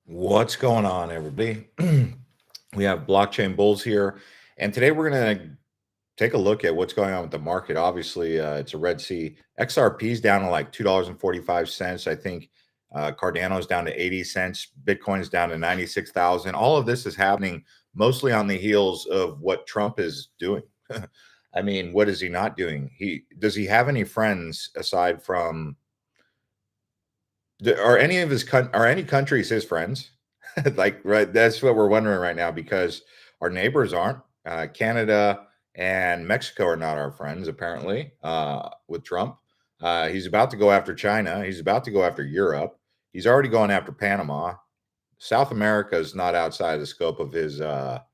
What's going on, everybody? We have blockchain bulls here, and today we're going to take a look at what's going on with the market. Obviously, it's a Red Sea. XRP's down to like $2.45. I think Cardano's down to 80 cents. Bitcoin's down to 96,000. All of this is happening mostly on the heels of what Trump is doing. I mean, what is he not doing? Does he have any friends aside from are any of are any countries his friends? Like, right, that's what we're wondering right now because our neighbors aren't. Canada and Mexico are not our friends, apparently, with Trump. He's about to go after China. He's about to go after Europe. He's already going after Panama. South America is not outside the scope of his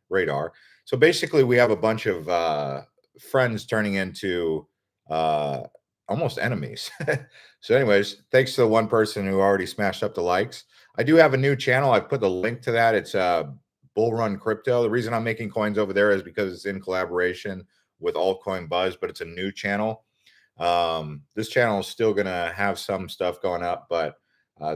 radar. So basically, we have a bunch of friends turning into uh, almost enemies. So, anyways, thanks to the one person who already smashed up the likes. I do have a new channel. I put the link to that. It's Bull Run Crypto. The reason I'm making coins over there is because it's in collaboration with Altcoin Buzz, but it's a new channel. This channel is still going to have some stuff going up, but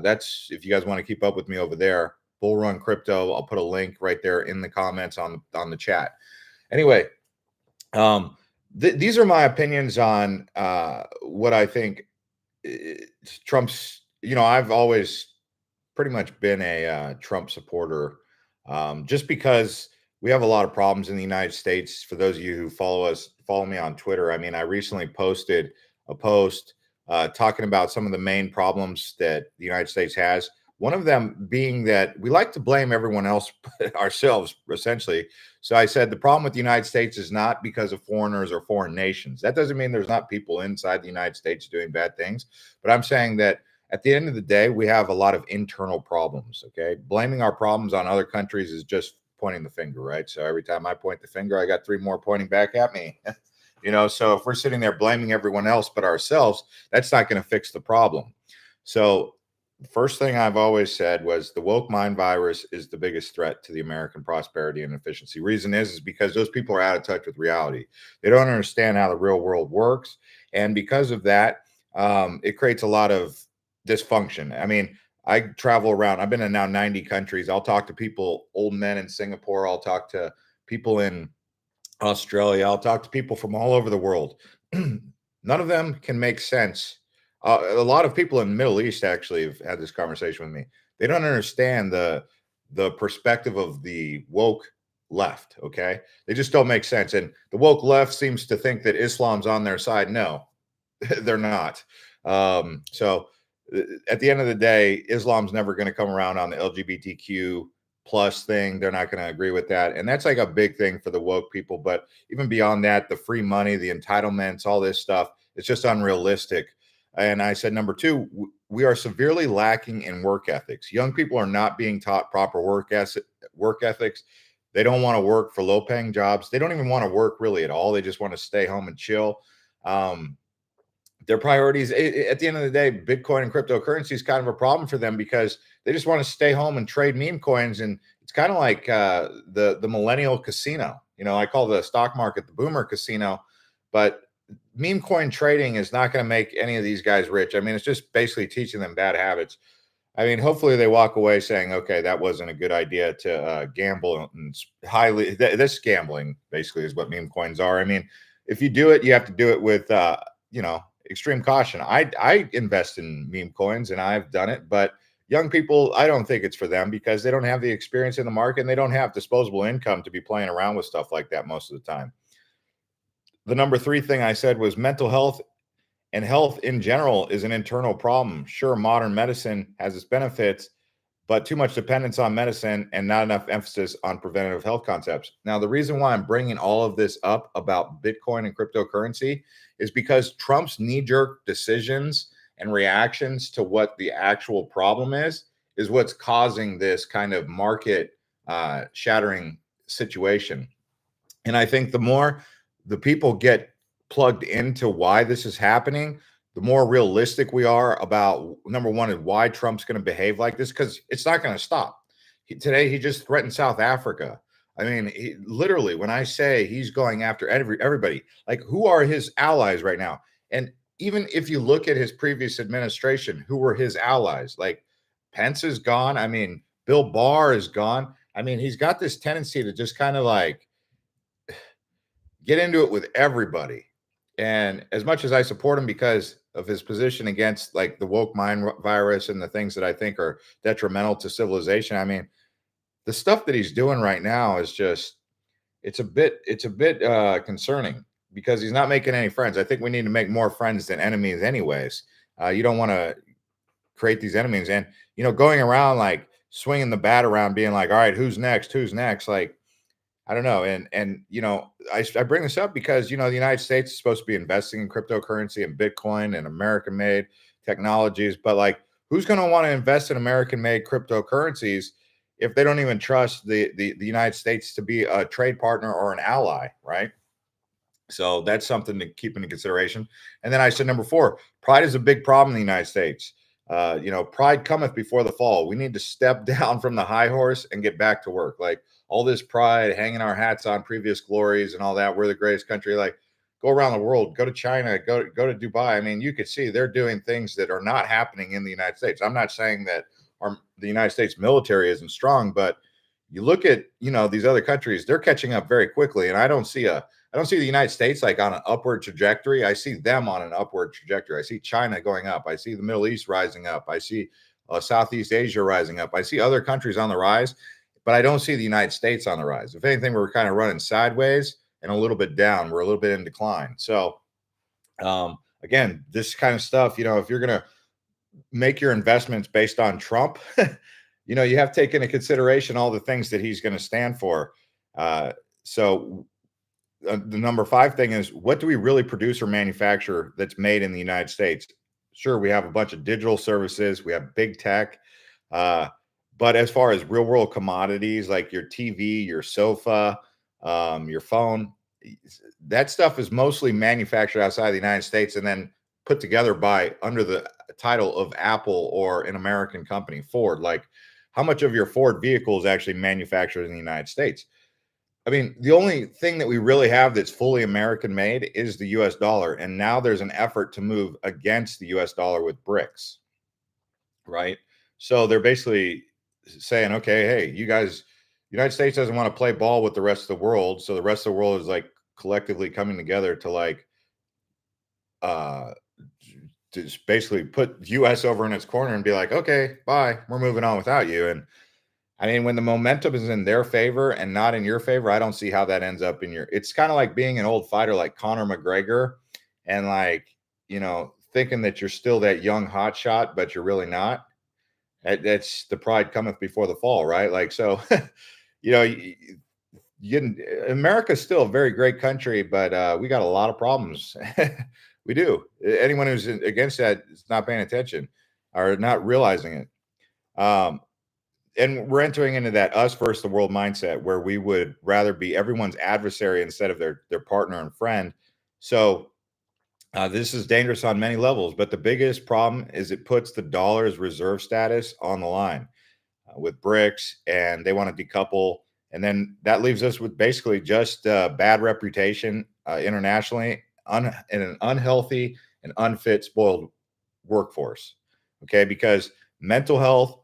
that's if you guys want to keep up with me over there. Bull Run Crypto. I'll put a link right there in the comments on the chat. Anyway, these are my opinions on what I think Trump's. I've always pretty much been a Trump supporter, just because we have a lot of problems in the United States. For those of you who follow me on Twitter, I mean, I recently posted a post talking about some of the main problems that the United States has. One of them being that we like to blame everyone else ourselves, essentially. So I said the problem with the United States is not because of foreigners or foreign nations. That doesn't mean there's not people inside the United States doing bad things. But I'm saying that at the end of the day, we have a lot of internal problems. Okay. Blaming our problems on other countries is just pointing the finger, right? So every time I point the finger, I got three more pointing back at me. So if we're sitting there blaming everyone else but ourselves, that's not going to fix the problem. So the first thing I've always said was the woke mind virus is the biggest threat to the American prosperity and efficiency. Reason is because those people are out of touch with reality. They don't understand how the real world works. And because of that, it creates a lot of dysfunction. I mean, I travel around. I've been in now 90 countries. I'll talk to people, old men in Singapore. I'll talk to people in Australia. I'll talk to people from all over the world. None of them can make sense. A lot of people in the Middle East actually have had this conversation with me. They don't understand the perspective of the woke left. Okay, they just don't make sense. And the woke left seems to think that Islam's on their side. No, they're not. So at the end of the day, Islam's never going to come around on the LGBTQ plus thing. They're not going to agree with that. And that's like a big thing for the woke people. But even beyond that, the free money, the entitlements, all this stuff, it's just unrealistic. And I said, number two, we are severely lacking in work ethics. Young people are not being taught proper work ethics. They don't want to work for low paying jobs. They don't even want to work really at all. They just want to stay home and chill. Their priorities at the end of the day, Bitcoin and cryptocurrency is kind of a problem for them because they just want to stay home and trade meme coins. And it's kind of like the millennial casino. I call the stock market the boomer casino, but meme coin trading is not going to make any of these guys rich. I mean, it's just basically teaching them bad habits. I mean, hopefully they walk away saying, okay, that wasn't a good idea to gamble and this gambling basically is what meme coins are. I mean, if you do it, you have to do it with, extreme caution. I invest in meme coins and I've done it, but young people, I don't think it's for them because they don't have the experience in the market and they don't have disposable income to be playing around with stuff like that most of the time. The number three thing I said was mental health and health in general is an internal problem. Sure, modern medicine has its benefits, but too much dependence on medicine and not enough emphasis on preventative health concepts. Now, the reason why I'm bringing all of this up about Bitcoin and cryptocurrency is because Trump's knee-jerk decisions and reactions to what the actual problem is what's causing this kind of market shattering situation. And I think the more the people get plugged into why this is happening, the more realistic we are about number one is why Trump's going to behave like this, because it's not going to stop. Today, he just threatened South Africa. I mean, literally, when I say he's going after everybody, like who are his allies right now? And even if you look at his previous administration, who were his allies? Like Pence is gone. I mean, Bill Barr is gone. I mean, he's got this tendency to just kind of like get into it with everybody. And as much as I support him because of his position against like the woke mind virus and the things that I think are detrimental to civilization, I mean, the stuff that he's doing right now is just it's a bit concerning because he's not making any friends. I think we need to make more friends than enemies, anyways. You don't want to create these enemies, and going around like swinging the bat around, being like, "All right, who's next? Who's next?" Like, I don't know. And I bring this up because the United States is supposed to be investing in cryptocurrency and Bitcoin and American-made technologies, but like, who's going to want to invest in American-made cryptocurrencies if they don't even trust the United States to be a trade partner or an ally, right? So that's something to keep into consideration. And then I said number four, pride is a big problem in the United States. Pride cometh before the fall. We need to step down from the high horse and get back to work. Like all this pride, hanging our hats on previous glories and all that. We're the greatest country. Like go around the world, go to China, go to Dubai. I mean, you could see they're doing things that are not happening in the United States. I'm not saying that the United States military isn't strong, but you look at these other countries, they're catching up very quickly, and I don't see the United States like on an upward trajectory. I see them on an upward trajectory. I see China going up. I see the Middle East rising up. I see Southeast Asia rising up. I see other countries on the rise, but I don't see the United States on the rise. If anything, we're kind of running sideways and a little bit down. We're a little bit in decline. So, again, this kind of stuff, if you're going to make your investments based on Trump, you have to take into consideration all the things that he's going to stand for. The number five thing is, what do we really produce or manufacture that's made in the United States? Sure, we have a bunch of digital services, we have big tech, but as far as real world commodities like your TV, your sofa, your phone, that stuff is mostly manufactured outside the United States and then put together by under the title of Apple or an American company, Ford. Like, how much of your Ford vehicle is actually manufactured in the United States? I mean, the only thing that we really have that's fully American made is the US dollar. And now there's an effort to move against the US dollar with BRICS, right? So they're basically saying, okay, hey, you guys, United States doesn't want to play ball with the rest of the world. So the rest of the world is like collectively coming together to like, uh, to just basically put US over in its corner and be like, okay, bye, we're moving on without you. And I mean, when the momentum is in their favor and not in your favor, I don't see how that ends up in your. It's kind of like being an old fighter like Conor McGregor and like, thinking that you're still that young hot shot, but you're really not. That's the pride cometh before the fall, right? Like, so, you know, you, America's still a very great country, but we got a lot of problems. We do. Anyone who's against that is not paying attention or not realizing it. And we're entering into that us versus the world mindset where we would rather be everyone's adversary instead of their partner and friend. So this is dangerous on many levels, but the biggest problem is it puts the dollar's reserve status on the line with BRICS, and they want to decouple. And then that leaves us with basically just bad reputation internationally, in an unhealthy and unfit, spoiled workforce. Okay, because mental health,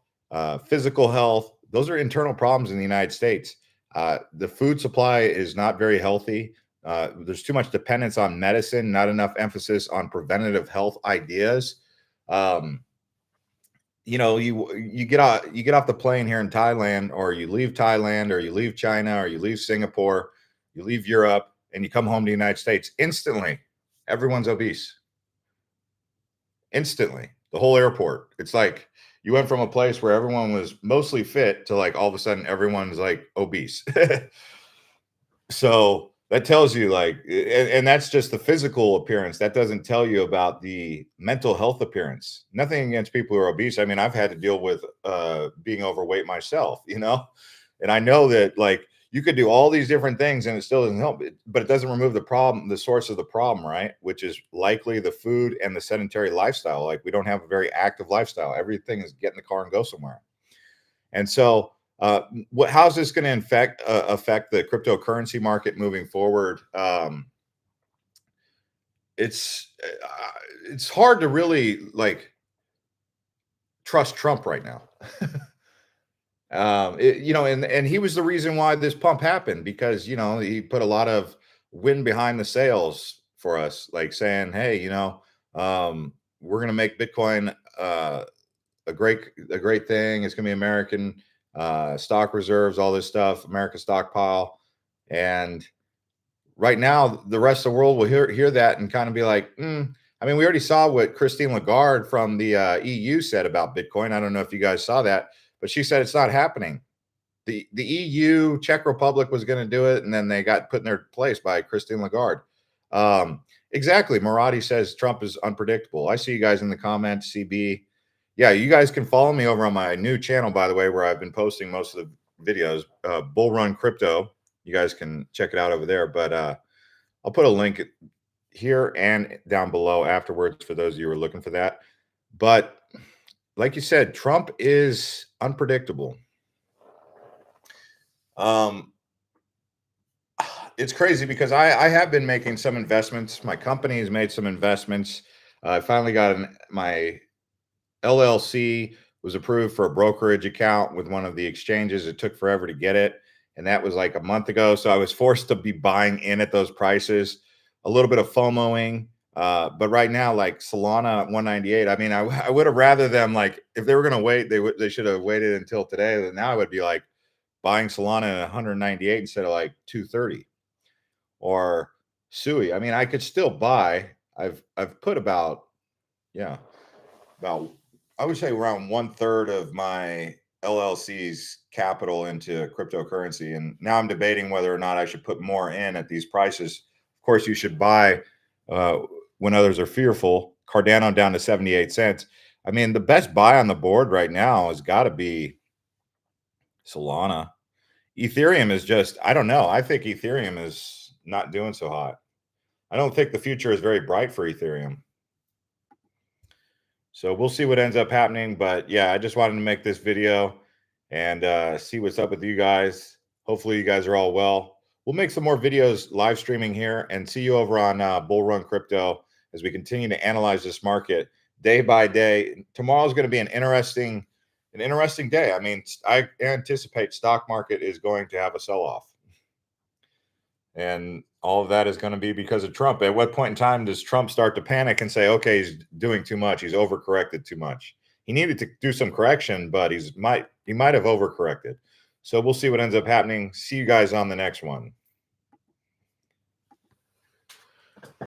physical health, those are internal problems in the United States. The food supply is not very healthy. There's too much dependence on medicine, not enough emphasis on preventative health ideas. Um, you get off the plane here in Thailand, or you leave Thailand, or you leave China, or you leave Singapore, you leave Europe, and you come home to the United States. Instantly, everyone's obese. Instantly, the whole airport. It's like you went from a place where everyone was mostly fit to like all of a sudden everyone's like obese. So that tells you like, and that's just the physical appearance. That doesn't tell you about the mental health appearance. Nothing against people who are obese. I mean, I've had to deal with being overweight myself, and I know that like you could do all these different things and it still doesn't help, but it doesn't remove the problem, the source of the problem, right? Which is likely the food and the sedentary lifestyle. Like we don't have a very active lifestyle. Everything is get in the car and go somewhere. And so how's this going to affect the cryptocurrency market moving forward? It's hard to really like trust Trump right now. And he was the reason why this pump happened, because he put a lot of wind behind the sails for us, like saying, hey, we're going to make Bitcoin a great thing. It's going to be American stock reserves, all this stuff, America stockpile. And right now, the rest of the world will hear that and kind of be like, I mean, we already saw what Christine Lagarde from the EU said about Bitcoin. I don't know if you guys saw that, but she said it's not happening. The EU, Czech Republic was going to do it, and then they got put in their place by Christine Lagarde. Exactly. Maradi says Trump is unpredictable. I see you guys in the comments, CB. Yeah, you guys can follow me over on my new channel, by the way, where I've been posting most of the videos, Bull Run Crypto. You guys can check it out over there. But I'll put a link here and down below afterwards for those of you who are looking for that. But like you said, Trump is unpredictable. It's crazy because I have been making some investments. My company has made some investments. I finally got my LLC was approved for a brokerage account with one of the exchanges. It took forever to get it, and that was like a month ago. So I was forced to be buying in at those prices. A little bit of FOMOing, but right now, like Solana at 198. I mean, I would have rather them, like, if they were going to wait, they should have waited until today. Now I would be like buying Solana at 198 instead of like 230. Or Sui. I mean, I could still buy. I've put about I would say around 1/3 of my LLC's capital into cryptocurrency, and now I'm debating whether or not I should put more in at these prices. Of course, you should buy when others are fearful. Cardano down to 78 cents. I mean, the best buy on the board right now has got to be Solana. Ethereum is just, I don't know. I think Ethereum is not doing so hot. I don't think the future is very bright for Ethereum. So we'll see what ends up happening. But yeah, I just wanted to make this video and see what's up with you guys. Hopefully you guys are all well. We'll make some more videos live streaming here, and see you over on Bull Run Crypto as we continue to analyze this market day by day. Tomorrow is going to be an interesting day. I mean, I anticipate stock market is going to have a sell-off. And all of that is going to be because of Trump. At what point in time does Trump start to panic and say, okay, he's doing too much. He's overcorrected too much. He needed to do some correction, but he might have overcorrected. So we'll see what ends up happening. See you guys on the next one.